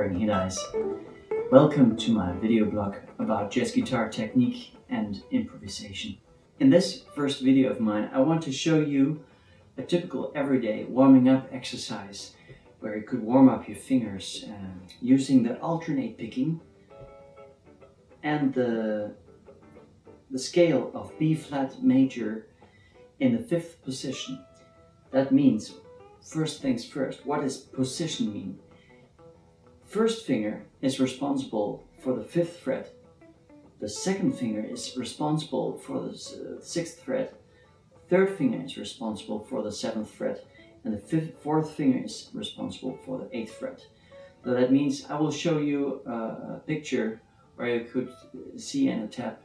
wearing hit eyes. Welcome to my video blog about jazz guitar technique and improvisation. In this first video of mine, I want to show you a typical everyday warming up exercise where you could warm up your fingers using the alternate picking and the scale of B flat major in the fifth position. That means, first things first, what does position mean? First finger is responsible for the fifth fret. The second finger is responsible for the sixth fret. Third finger is responsible for the seventh fret. And the fourth finger is responsible for the eighth fret. So that means I will show you a picture where you could see in a tab,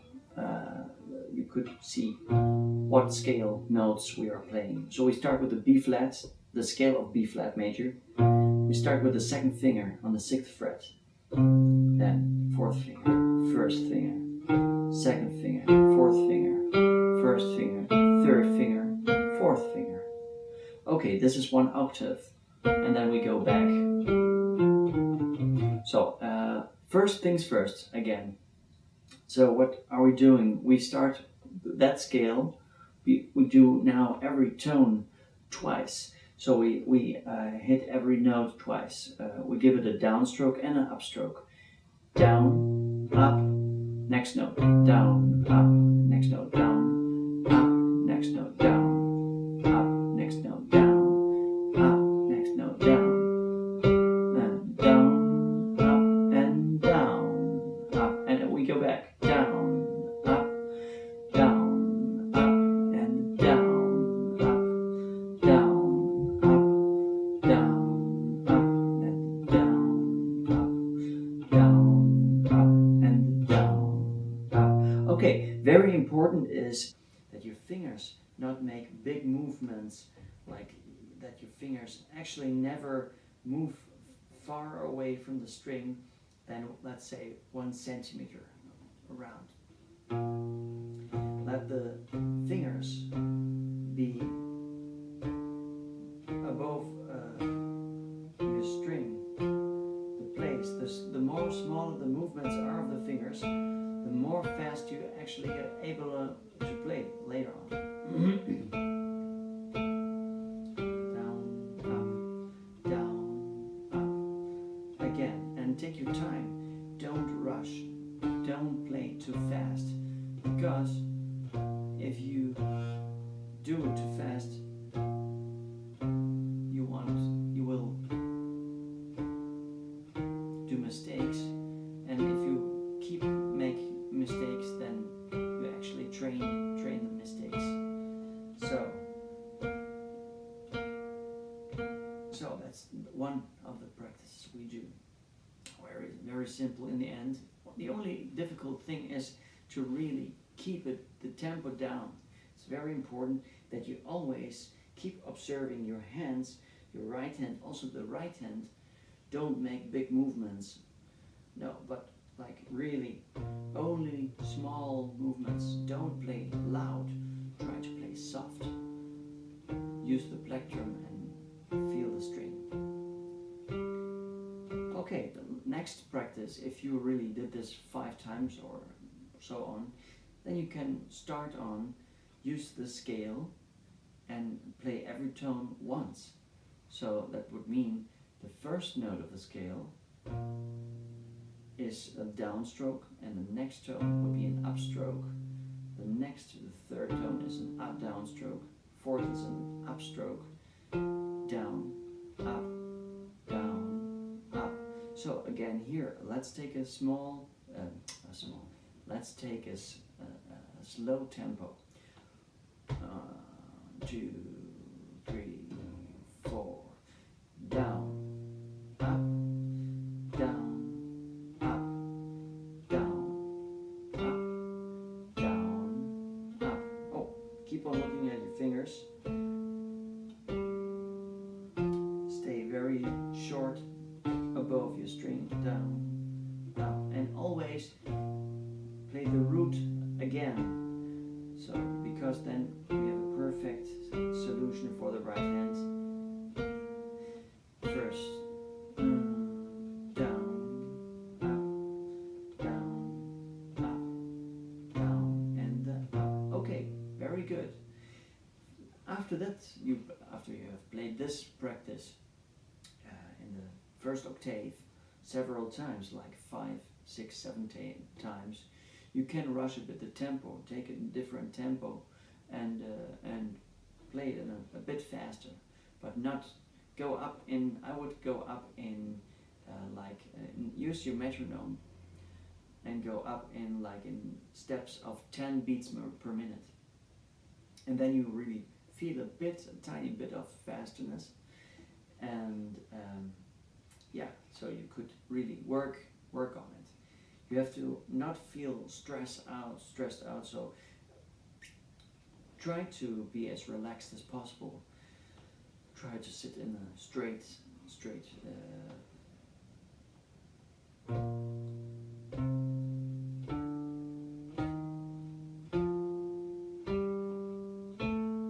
you could see what scale notes we are playing. So we start with the B flat, the scale of B flat major. We start with the second finger on the sixth fret, then fourth finger, first finger, second finger, fourth finger, first finger, third finger, fourth finger. Okay, this is one octave, and then we go back. So first things first again. So what are we doing? We start that scale. We do now every tone twice. So we hit every note twice. We give it a downstroke and an upstroke. Down, up, next note, down, up, next note, down, up, next note, down, up, next note, down, up, next note, down, then down, up, and down, up, and we go back, down, up, down, up, and down, up, down. Okay, very important is that your fingers not make big movements, like that your fingers actually never move far away from the string than, let's say, 1 centimeter around. Let the fingers be above your string, the place. The more smaller the movements are of the fingers, the more fast you actually get able to play later on. Down, up, down, up. Again, and take your time. Don't rush. Don't play too fast, because if you do it too fast, you will do mistakes, and if you keep making mistakes, then you actually train the mistakes. So that's one of the practices we do. Very simple in the end. The only difficult thing is to really keep the tempo down. It's very important that you always keep observing your hands, your right hand, also the right hand. Don't make big movements. No, but like really only small movements. Don't play loud. Try to play soft. Use the plectrum and feel the string. Okay, the next practice, if you really did this 5 times or so on, then you can start on, use the scale and play every tone once. So that would mean the first note of the scale is a downstroke, and the next tone would be an upstroke. The third tone is an up downstroke. Fourth is an upstroke. Down, up, down, up. So again here, let's take a slow tempo. 2, 3, 4. Down, up, down, up, down, up, down, up. Oh, keep on looking at your fingers. Stay very short above your string. Down, up, and always play the root again. So, because then we have a perfect solution for the right hand. First, down, after that, after you have played this practice in the first octave several times, like 5, 6, 7 times, you can rush it with the tempo, take it in different tempo, and play it in a bit faster, but not go up in. I would go up in use your metronome and go up in in steps of 10 beats per minute, and then you really feel a tiny bit of fastness, and yeah, so you could really work on it. You have to not feel stressed out, so try to be as relaxed as possible. Try to sit in a straight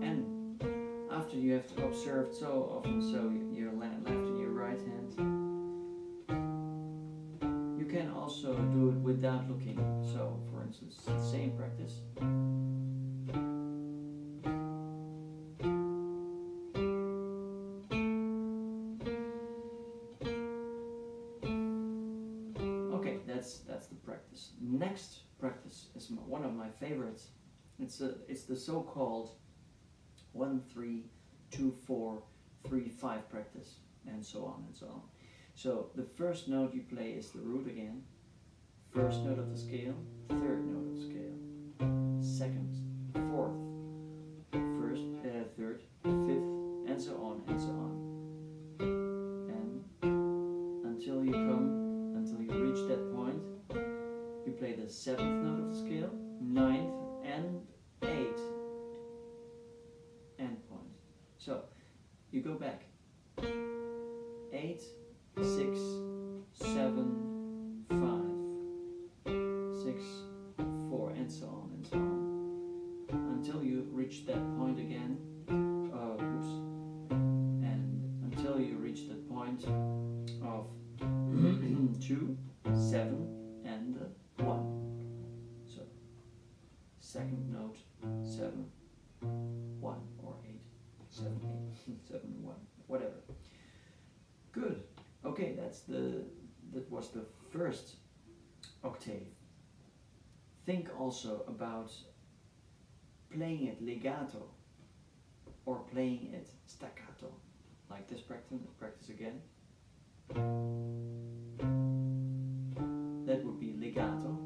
and after you have observed so often, so your left and your right hand, you can also do it without looking. So for instance, same practice. That's the practice. Next practice is one of my favorites. It's the so-called 1-3-2-4-3-5 practice, and so on and so on. So the first note you play is the root again. First note of the scale, third note of the scale, second, fourth, first, third, fifth, and so on and so on. And until you reach that point, you play the 7th note of the scale, 9th and 8th end point. So you go back 8, 6, 7, 5, 6, 4, and so on and so on, until you reach that point again. And until you reach that point of 2, 7, and 1. So second note, 7, 1, or 8, 7, 8, 7, 1, whatever. Good. Okay, that was the first octave. Think also about playing it legato or playing it staccato, like this practice again. That would be legato.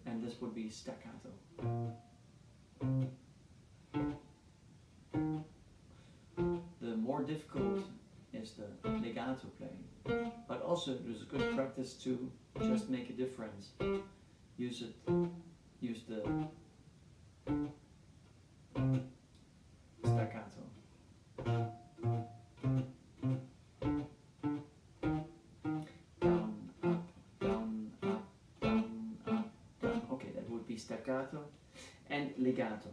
And this would be staccato. The more difficult is the legato playing, but also it is a good practice to just make a difference. Use the staccato. Down, up, down, up, down, up, down. Okay, that would be staccato and legato.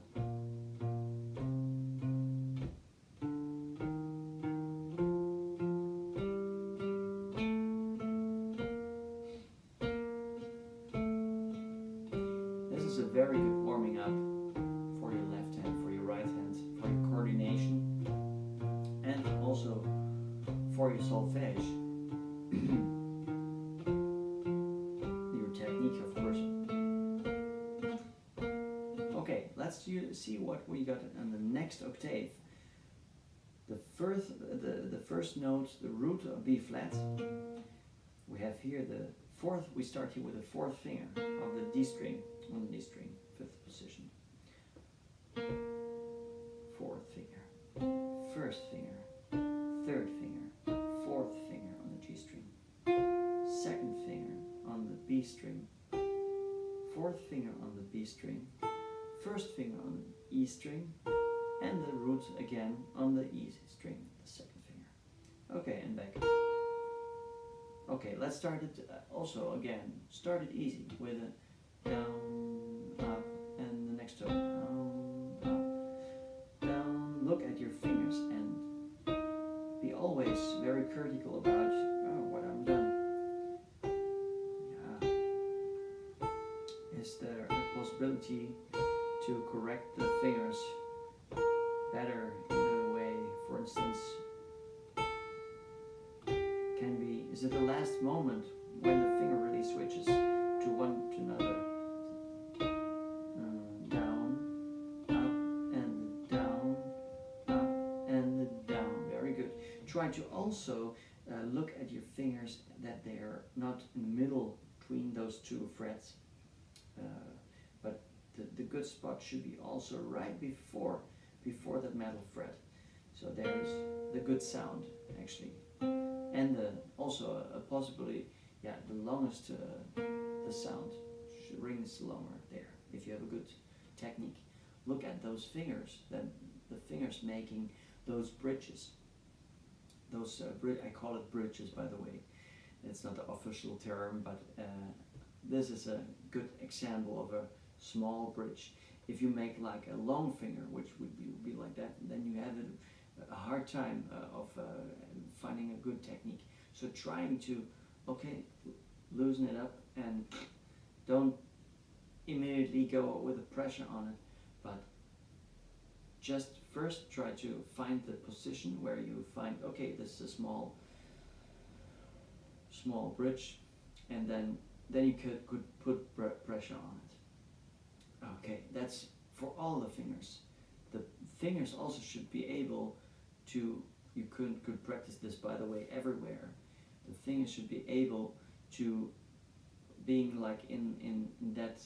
This is a very good warming up for your left hand, for your right hand, for your coordination, and also for your solfège. Your technique, of course. Okay, let's see what we got on the next octave. The first note, the root of B flat. We have here the fourth. We start here with the fourth finger of the D string on the D string, 5th position. Fourth finger, first finger, third finger, fourth finger on the G string, second finger on the B string, fourth finger on the B string, first finger on the E string, and the root again on the E string, the second finger. Okay, and back. Okay, let's start it also again. Start it easy with a down, up, and the next tone. Down, up, down. Look at your fingers and be always very critical about what I'm done. Is there a possibility possibility to correct the fingers better in a way. For instance, can be, is it the last moment when the finger really switches to one to another? Down, up, and down, up, and down. Very good. Try to also look at your fingers that they are not in the middle between those two frets, but the good spot should be also right before that metal fret. So there's the good sound actually, and also a possibility, yeah, the longest the sound rings longer there if you have a good technique. Look at those fingers, the fingers making those bridges. Those I call it bridges, by the way. It's not the official term, but this is a good example of a small bridge. If you make like a long finger, which would be like that, then you have a hard time of finding a good technique. So trying to, okay, loosen it up and don't immediately go with the pressure on it, but just first try to find the position where you find, okay, this is a small bridge, and then you could put pressure on it. Okay, that's for all the fingers. The fingers also should be able to, you could practice this, by the way, everywhere. The fingers should be able to being like in that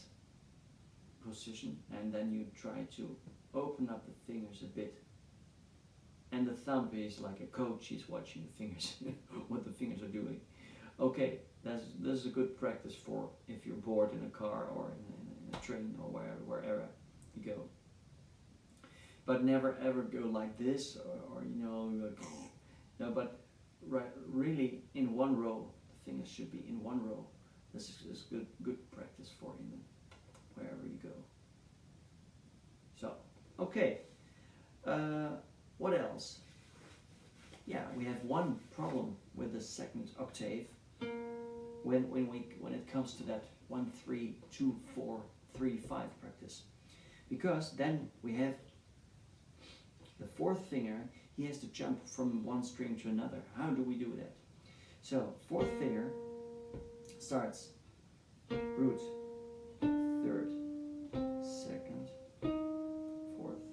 position, and then you try to open up the fingers a bit. And the thumb is like a coach, he's watching the fingers, what the fingers are doing. Okay, this is a good practice for if you're bored in a car or in a train or wherever you go. But never ever go like this, or you know, like, no, but really in one row. The fingers should be in one row. This is good practice for wherever you go. So, okay, what else? Yeah, we have one problem with the second octave when it comes to that 1 3 2 4 3 5 practice, because then we have the fourth finger. He has to jump from one string to another. How do we do that? So fourth finger starts root, third, second, fourth,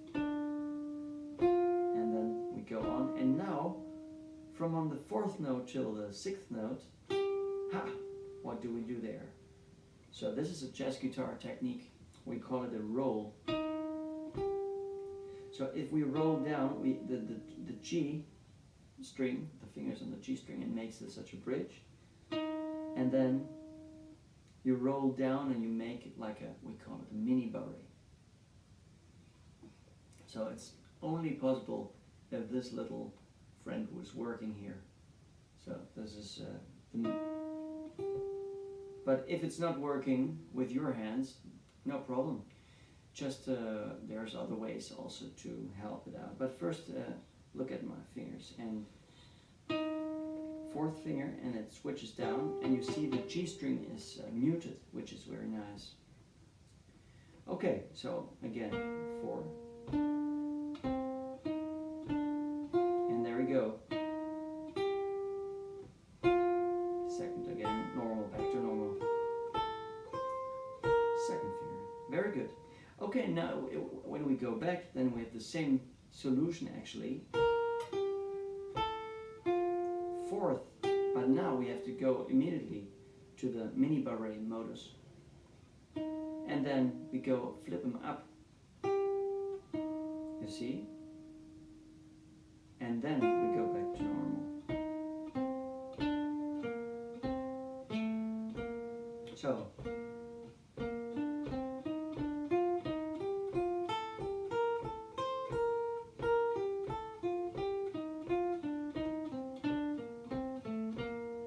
and then we go on. And now, from on the fourth note till the sixth note, what do we do there? So this is a jazz guitar technique. We call it a roll. So if we roll down, the G string, the fingers on the G string, it makes it such a bridge. And then you roll down and you make it like we call it a mini barré. So it's only possible if this little friend was working here. So this is but if it's not working with your hands, no problem. Just there's other ways also to help it out. But first look at my fingers, and fourth finger, and it switches down, and you see the G string is muted, which is very nice. Okay, so again, 4, and there we go. Second again, normal, back to normal. Second finger, very good. Okay, now when we go back, then we have the same solution actually. Fourth, but now we have to go immediately to the mini barré modus. And then we go flip them up. You see? And then we go back to normal. So,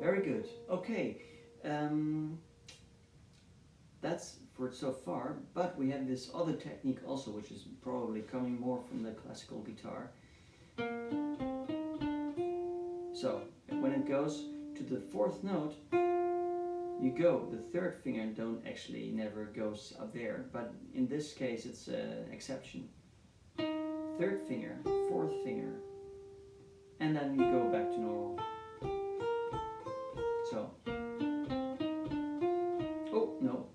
very good. Okay, that's for so far, but we have this other technique also, which is probably coming more from the classical guitar. So when it goes to the fourth note, you go. The third finger don't actually never goes up there, but in this case it's an exception. Third finger, fourth finger, and then you go back to normal. So, oh no.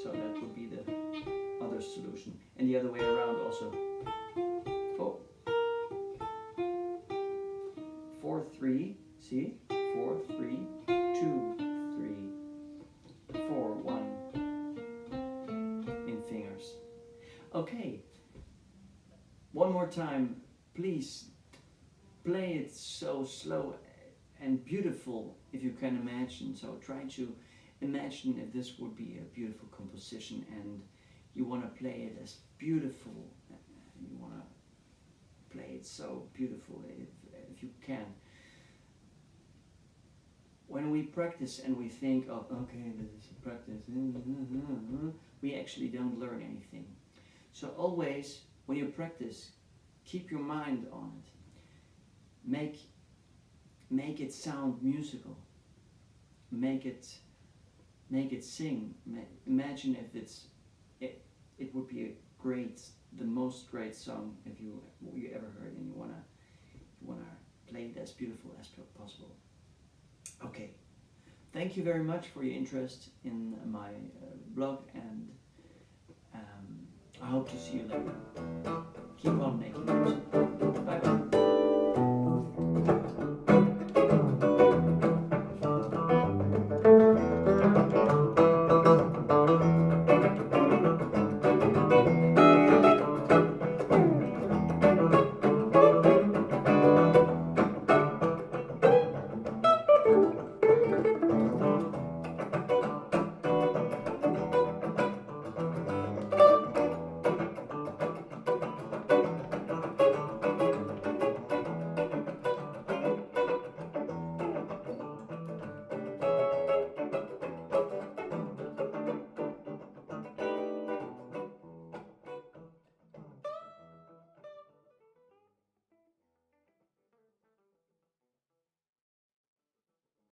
So that would be the other solution, and the other way around also. Oh, 4 3. See, 4 3 2 3 4 1 in fingers. Okay. One more time, please play it so slow and beautiful if you can imagine. So try to imagine if this would be a beautiful composition and you want to play it as beautiful. You want to play it so beautiful if you can. When we practice and we think, oh, okay, this is practice, we actually don't learn anything. So always, when you practice, keep your mind on it. Make it sound musical. Make it sing. Imagine if it would be the most great song if you ever heard, and you wanna play it as beautiful as possible. Okay. Thank you very much for your interest in my blog, and I hope to see you later. Keep on making music. Bye bye.